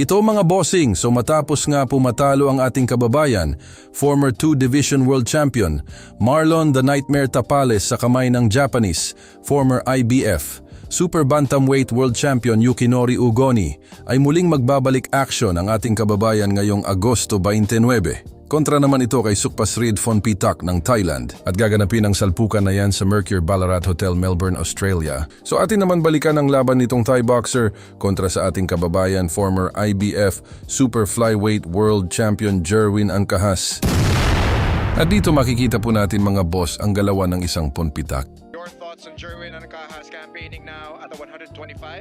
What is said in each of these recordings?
Ito mga bossing, so matapos nga pumatalo ang ating kababayan, former 2 Division World Champion, Marlon the Nightmare Tapales sa kamay ng Japanese, former IBF, Super Bantamweight World Champion Yukinori Ugoni, ay muling magbabalik action ang ating kababayan ngayong Agosto 29. Kontra naman ito kay Sukpasrid Phonpitak ng Thailand at gaganapin ang salpukan na yan sa Mercure Ballarat Hotel, Melbourne, Australia. So atin naman balikan ang laban nitong Thai boxer kontra sa ating kababayan, former IBF Super Flyweight World Champion Jerwin Angkahas. At dito makikita po natin mga boss ang galawan ng isang Phonpitak. Your thoughts on Jerwin Angkahas campaigning now at the 125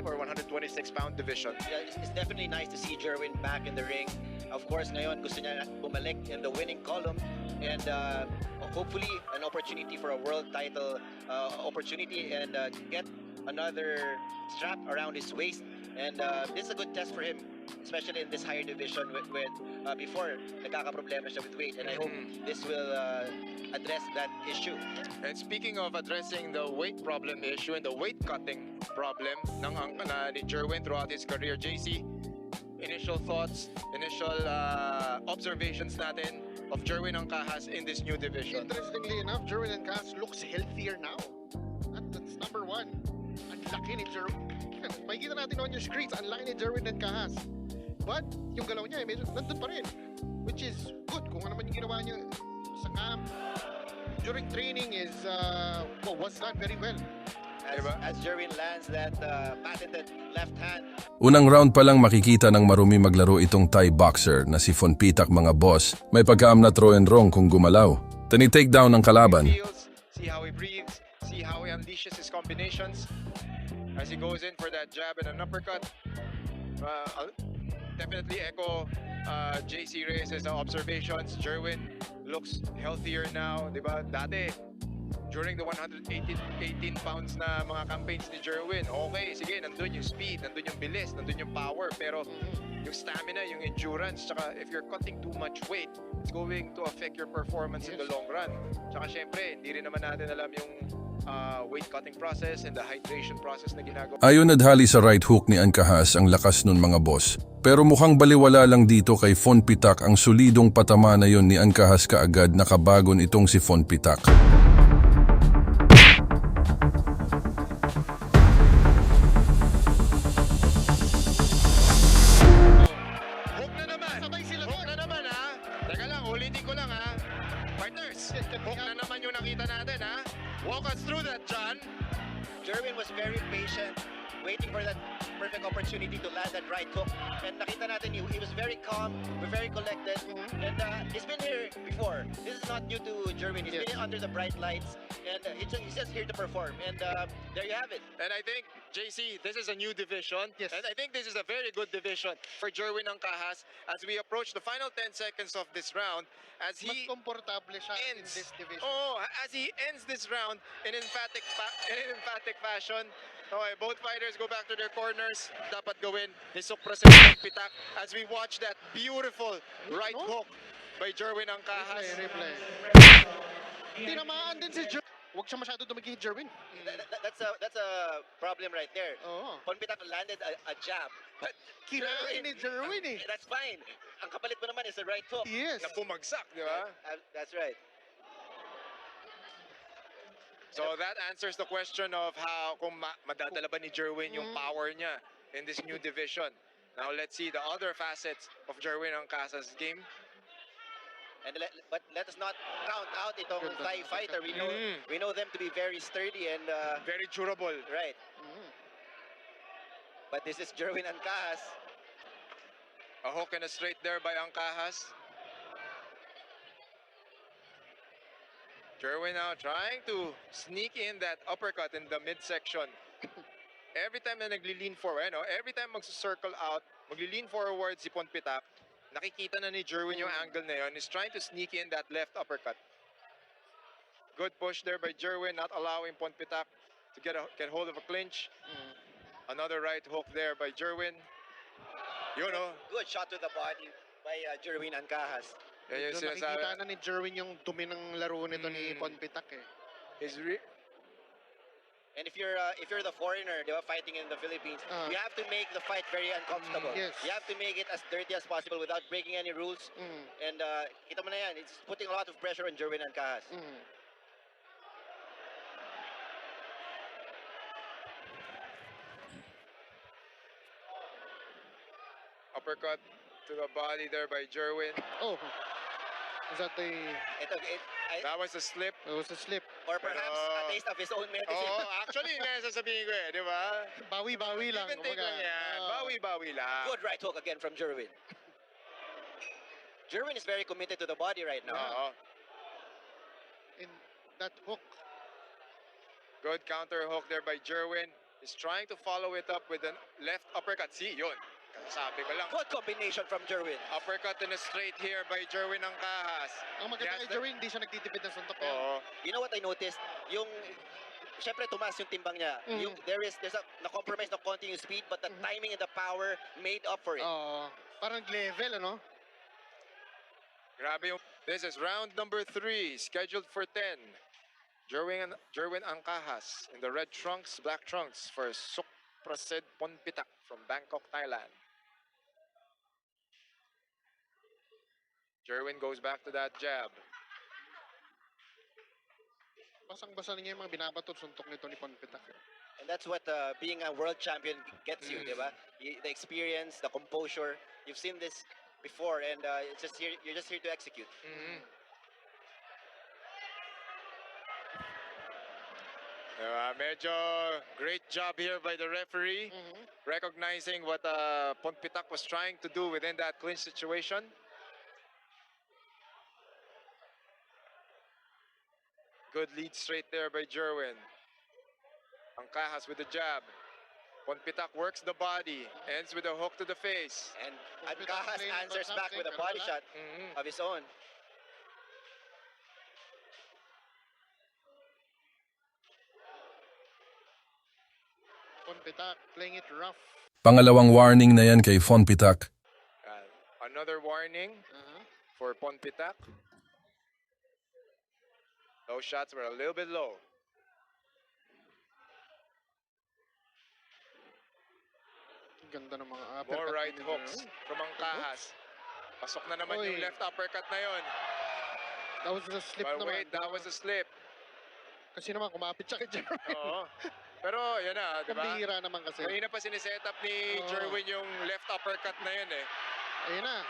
or 126 pound division? Yeah, it's definitely nice to see Jerwin back in the ring. Of course, ngayon gusto niya bumalik in the winning column and hopefully an opportunity for a world title opportunity and get another strap around his waist. And this is a good test for him, especially in this higher division with before nagkakaproblema siya with weight. And I hope this will address that issue. And speaking of addressing the weight problem issue and the weight cutting problem ni Jerwin throughout his career, JC, initial thoughts, initial observations natin of Jerwin Angkahas in this new division. Interestingly enough, Jerwin Angkahas looks healthier now. That's number one. Ang laki ni Jerwin. Makikita natin on your screens, ang laki ni Jerwin Angkahas. But yung galaw niya, medyo nandun pa rin. Which is good kung ano naman yung ginawa niya sa camp. During training is, was done very well. As Jerwin lands that patented left hand. Unang round pa lang makikita ng marumi maglaro itong Thai boxer na si Phonpitak mga boss. May pagkaam na throw and wrong kung gumalaw. Tani-take down ng kalaban. See how he breathes, see how he unleashes his combinations as he goes in for that jab and an uppercut. I'll definitely echo JC Reyes' observations. Jerwin looks healthier now, di ba? Dati, during the 118 pounds na mga campaigns ni Jerwin, okay, sige, nandun yung speed, nandun yung bilis, nandun yung power, pero yung stamina, yung endurance, tsaka if you're cutting too much weight, it's going to affect your performance in the long run. Tsaka syempre, hindi rin naman natin alam yung weight cutting process and the hydration process na ginagawa. Ayon nadhali sa right hook ni Angkahas ang lakas nun mga boss. Pero mukhang baliwala lang dito kay Phonpitak ang solidong patama na yon ni Angkahas kaagad nakabagon itong si Phonpitak. Hook na naman yung nakita natin, ha? Walk us through that, John. Jerwin was very patient, waiting for that perfect opportunity to land that right hook. And nakita natin, he was very calm, very collected. And he's been here before. This is not new to Jerwin. He's been under the bright lights. And he's just here to perform. And there you have it. And I think, JC, this is a new division. Yes. And I think this is a very good division for Jerwin Angkahas as we approach the final 10 seconds of this round. As Mas he komportable siya in ends, this division. oh, as he ends this round in an emphatic fashion. Okay, both fighters go back to their corners. Dapat gawin ni Sukpasrid Phonpitak as we watch that beautiful right hook by Jerwin Angkahas. Replay. Tinamaan din si Jerwin. Huwag siya masyado dumigil Jerwin. That's a problem right there. Oo. Phonpitak landed a jab. But Kinain ni Jerwin eh. that's fine. Ang kapalit mo naman is the right hook. Yes. Na bumagsak, di ba? That's right. So that answers the question of how kung madadala ba ni Jerwin yung power niya in this new division. Now let's see the other facets of Jerwin Angkahas' game. And but let us not count out itong Thai fighter. We know them to be very sturdy and Very durable. right. But this is Jerwin Angkahas. A hook and a straight there by Angkahas. Jerwin now trying to sneak in that uppercut in the midsection. Every time na nagli-lean forward, every time magsa-circle out, magli-lean forward si Phonpitak, nakikita na ni Jerwin yung angle na yun. He's trying to sneak in that left uppercut. Good push there by Jerwin, not allowing Phonpitak to get hold of a clinch. Another right hook there by Jerwin. Good shot to the body by Jerwin Angkahas. Yan yung Doon sinasabi. nakikita na ni Jerwin yung dumi ng laro nito ni Phonpitak eh. His And if you're the foreigner, di ba, fighting in the Philippines, you have to make the fight very uncomfortable. Yes. You have to make it as dirty as possible without breaking any rules. And kita mo na yan, it's putting a lot of pressure on Jerwin Ancahas. Uppercut to the body there by Jerwin. Oh. Is that a... That was a slip. It was a slip. Or perhaps a taste of his own medicine. Oo, actually, yun nga sasabihin ko di ba? Bawi-bawi lang. Give and take lang yan. Bawi-bawi lang. Good right hook again from Jerwin. Jerwin is very committed to the body right now. Oo. In that hook. Good counter hook there by Jerwin. He's trying to follow it up with a left uppercut. See, yun. Sabi ko lang. Good combination from Jerwin. Uppercut in a straight here by Jerwin Ancahas. Ang maganda kay Jerwin, hindi siya nagtitipid ng suntok. Oo. You know what I noticed? Yung syempre tumaas yung timbang niya. Yung there's a na-compromise na konti yung speed, but the timing and the power made up for it. Parang level, ano? Grabe yung... This is round number 3, scheduled for 10. Jerwin Ancahas in the red trunks, black trunks for Suprasid Ponpitak from Bangkok, Thailand. Jerwin goes back to that jab. Basang-basa niya yung mga binabatot suntok nito ni Ponpitak. And that's what being a world champion gets you, di ba? The experience, the composure. You've seen this before, and it's just here, you're just here to execute. Medyo great job here by the referee, recognizing what Ponpitak was trying to do within that clinch situation. Good lead straight there by Jerwin. Ancahas with the jab. Ponpitak works the body, ends with a hook to the face. And Ponpitak Ancahas playing answers for back with a something, body ano shot of his own. Ponpitak playing it rough. Pangalawang warning na yan kay Ponpitak. Another warning for Ponpitak. Those shots were a little bit low. Ganda ng mga uppercut. More right ni hooks Jerwin. from Ancahas. Pasok na naman yung Oy. left uppercut na yon. That was a slip But naman. wait, that was a slip. Kasi naman kumapit siya kay Jerwin. Oo. Pero yan na, di ba? Pambihira naman kasi. Kanina pa siniset up ni Oo. Jerwin yung left uppercut na yun eh. Ayun na.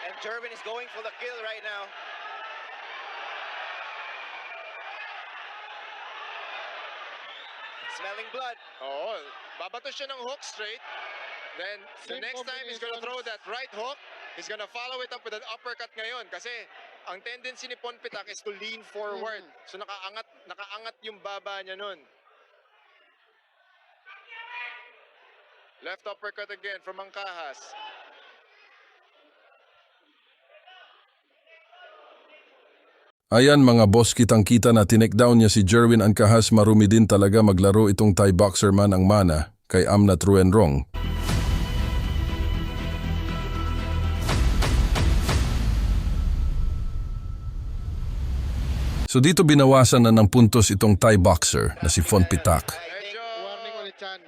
And Jerwin is going for the kill right now. Smelling blood. Oo. Babato siya ng hook straight. Then, the Same next time he's gonna throw that right hook. He's gonna follow it up with an uppercut ngayon. Kasi, ang tendency ni Ponpitak is to lean forward. So, nakaangat yung baba niya nun. Left uppercut again from Ancahas. Ayan mga boss, kitang-kita na tinekdown niya si Jerwin Ancahas. Marumi din talaga maglaro itong Thai boxer man ang mana kay Amnat Ruenrong. So dito binawasan na ng puntos itong Thai boxer na si Ponpitak. Warning ulit yan.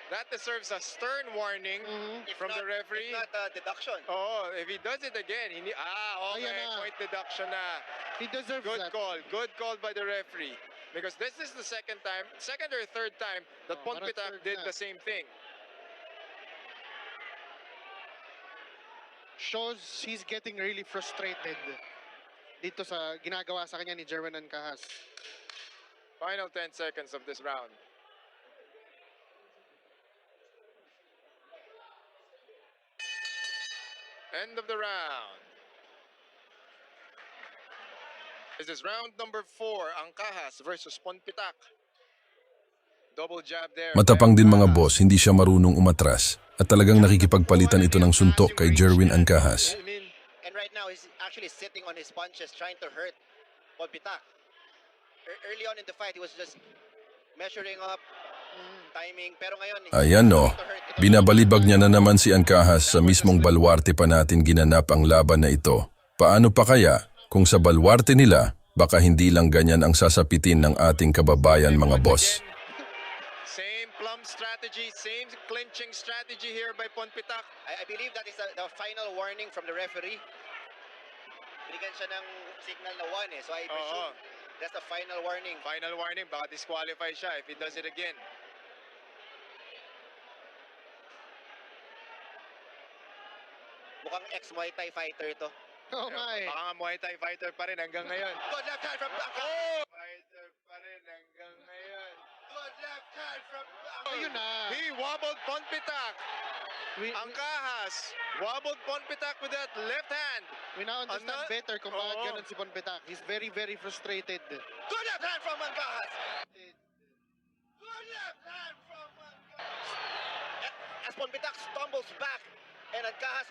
That deserves a stern warning from the referee. If not deduction. Oh, if he does it again, okay, Ayan na. point deduction na. He deserves Good that. call by the referee. Because this is the second or third time that parang Ponpitak third did na. the same thing. Shows he's getting really frustrated dito sa ginagawa sa kanya ni Jerwin Ancahas. Final 10 seconds of this round. End of the round. This is round number 4, Ancahas versus Ponpitak. Double jab there. Matapang din mga boss, hindi siya marunong umatras at talagang nakikipagpalitan ito ng suntok kay Jerwin Ancahas. And right now, he's actually sitting on his punches, trying to hurt Ponpitak. Early on in the fight, he was just measuring up, timing. Pero ngayon, Ayan no, binabalibag niya na naman si Ancahas sa mismong balwarte pa natin ginanap ang laban na ito. Paano pa kaya kung sa balwarte nila Baka hindi lang ganyan ang sasapitin ng ating kababayan mga boss. Same plum strategy, same clinching strategy here by Ponpitak. I believe that is the final warning from the referee. Binigyan siya ng signal na 1 eh. So I presume that's the final warning. Final warning, baka disqualify siya if he does it again. Mukhang ex-Muay Thai fighter to. Oh my. Baka nga Muay Thai fighter pa rin hanggang ngayon. Good left hand from Blanca. Fighter pa rin hanggang ngayon. Good left hand from Ayun na. He wobbled Ponpitak. Ang kahas, wobbled Ponpitak with that left hand. We now understand Ano? better kung bakit Oo. ganun si Ponpitak. He's very, very frustrated. Good left hand from Angahas. Good left hand from Angahas. As Ponpitak stumbles back and Angahas.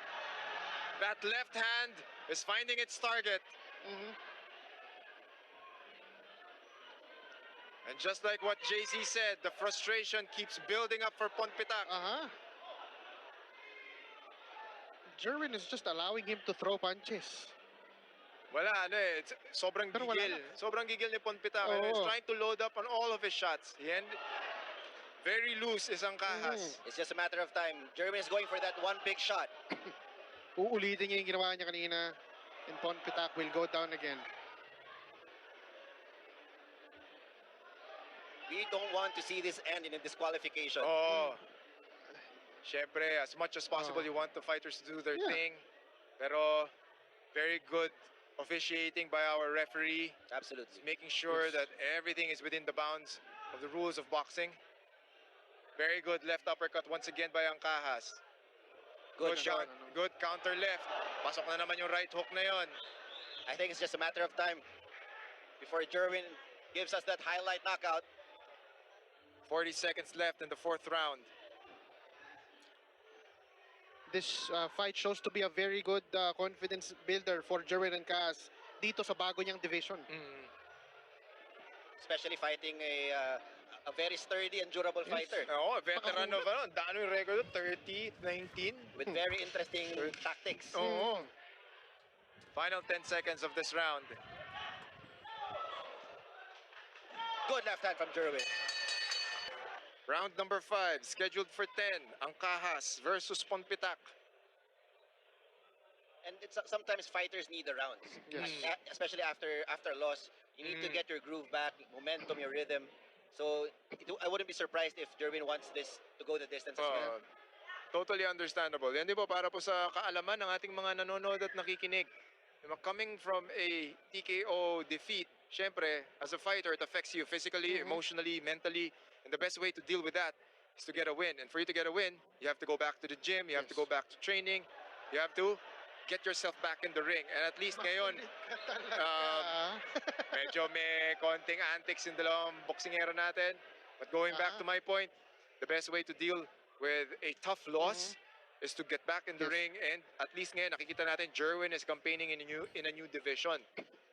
That left hand is finding its target. Mhm. And just like what JC said, the frustration keeps building up for Ponpitak. Aha. Jerwin is just allowing him to throw punches. Wala, sobrang Pero wala gigil. na. Sobrang gigil ni Ponpitak. And he's Oo. trying to load up on all of his shots. Very loose is ang kahas. It's just a matter of time. Jerwin is going for that one big shot. Uulitin niya yung ginawa niya kanina. And Ponpitak will go down again. We don't want to see this end in a disqualification. Oo. Siyempre, as much as possible, Oo. you want the fighters to do their Yeah. thing. Pero, very good officiating by our referee. Absolutely. Making sure Yes. that everything is within the bounds of the rules of boxing. Very good left uppercut once again by Angahas. Good shot. shot. Good counter left. Pasok na naman yung right hook na yon. I think it's just a matter of time before Jerwin gives us that highlight knockout. 40 seconds left in the 4th round. This fight shows to be a very good confidence builder for Jerwin and Cass dito sa bago niyang division. Especially fighting a very sturdy and durable fighter Oo, veteran of dano yung record, 30-19. with very interesting tactics. Oo. Final 10 seconds of this round. Good left hand from Jerwin. Round number 5, scheduled for 10. Angahas versus Ponpitak. And sometimes fighters need the rounds. Yes. Especially after a loss. You need to get your groove back, momentum, your rhythm. So I wouldn't be surprised if Jerwin wants this to go the distance as well. Totally understandable. Yan di ba para po sa kaalaman ng ating mga nanonood at nakikinig. Diba, coming from a TKO defeat, syempre, as a fighter, it affects you physically, emotionally, mentally. And the best way to deal with that is to get a win. And for you to get a win, you have to go back to the gym, you have to go back to training, you have to get yourself back in the ring. And at least ngayon, medyo may konting antics yung dalawang boksingero natin. But going back to my point, the best way to deal with a tough loss is to get back in the ring. And at least ngayon, nakikita natin, Jerwin is campaigning in a new division.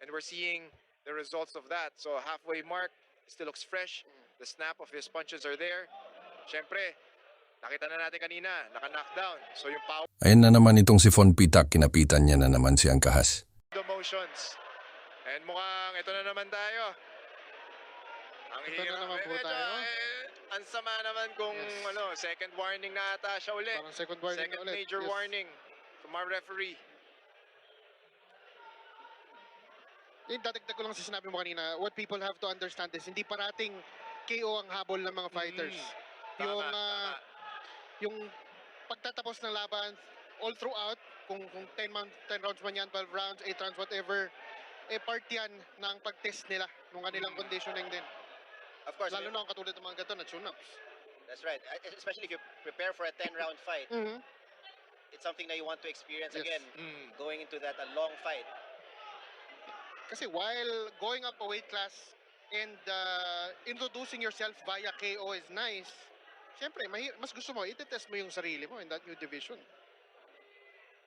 And we're seeing the results of that. So halfway mark, still looks fresh. The snap of his punches are there. Siyempre, nakita na natin kanina, naka-knockdown. So yung power, Ayan na naman itong si Ponpitak, kinapitan niya na naman si Angahas. the motions. And mukhang ito na naman tayo. Ang Ito na hirap. naman po Medyo, tayo. ang sama naman kung Yes. second warning na ata siya uli. Parang second warning Second na ulit. major Yes. warning from our referee. Dadagdag ko lang sa sinabi mo kanina, what people have to understand is hindi parating KO ang habol ng mga fighters. Tama, Yung tama. yung pagtatapos ng laban all throughout, kung 10 rounds man yan, 12 rounds, 8 rounds, whatever, part yan ng pag-test nila ng kanilang conditioning din. Of course, Lalo na ang katulad ng mga gato na tune-ups. that's right. Especially if you prepare for a 10-round fight, it's something that you want to experience Yes. again, going into that a long fight. Kasi while going up a weight class and introducing yourself via KO is nice, syempre, mas gusto mo, itetest mo yung sarili mo in that new division.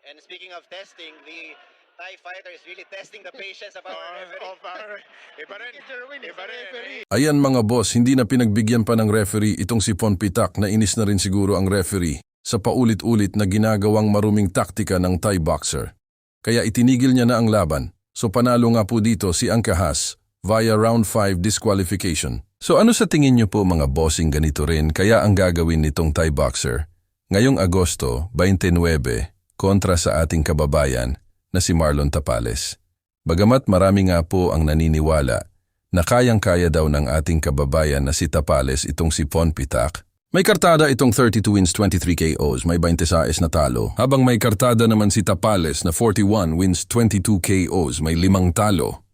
And speaking of testing, the Thai fighter is really testing the patience of our referee. Iba rin. Jerwin, Iba rin. Ayan mga boss, hindi na pinagbigyan pa ng referee itong si Ponpitak na inis na rin siguro ang referee sa paulit-ulit na ginagawang maruming taktika ng Thai boxer. Kaya itinigil niya na ang laban. So panalo nga po dito si Angkahas via round 5 disqualification. So ano sa tingin niyo po mga bossing ganito rin kaya ang gagawin nitong Thai boxer ngayong Agosto 29 kontra sa ating kababayan na si Marlon Tapales? Bagamat marami nga po ang naniniwala na kayang-kaya daw ng ating kababayan na si Tapales itong si Ponpitak, may kartada itong 32 wins 23 KOs, may 26 na talo. Habang may kartada naman si Tapales na 41 wins 22 KOs, may 5 talo.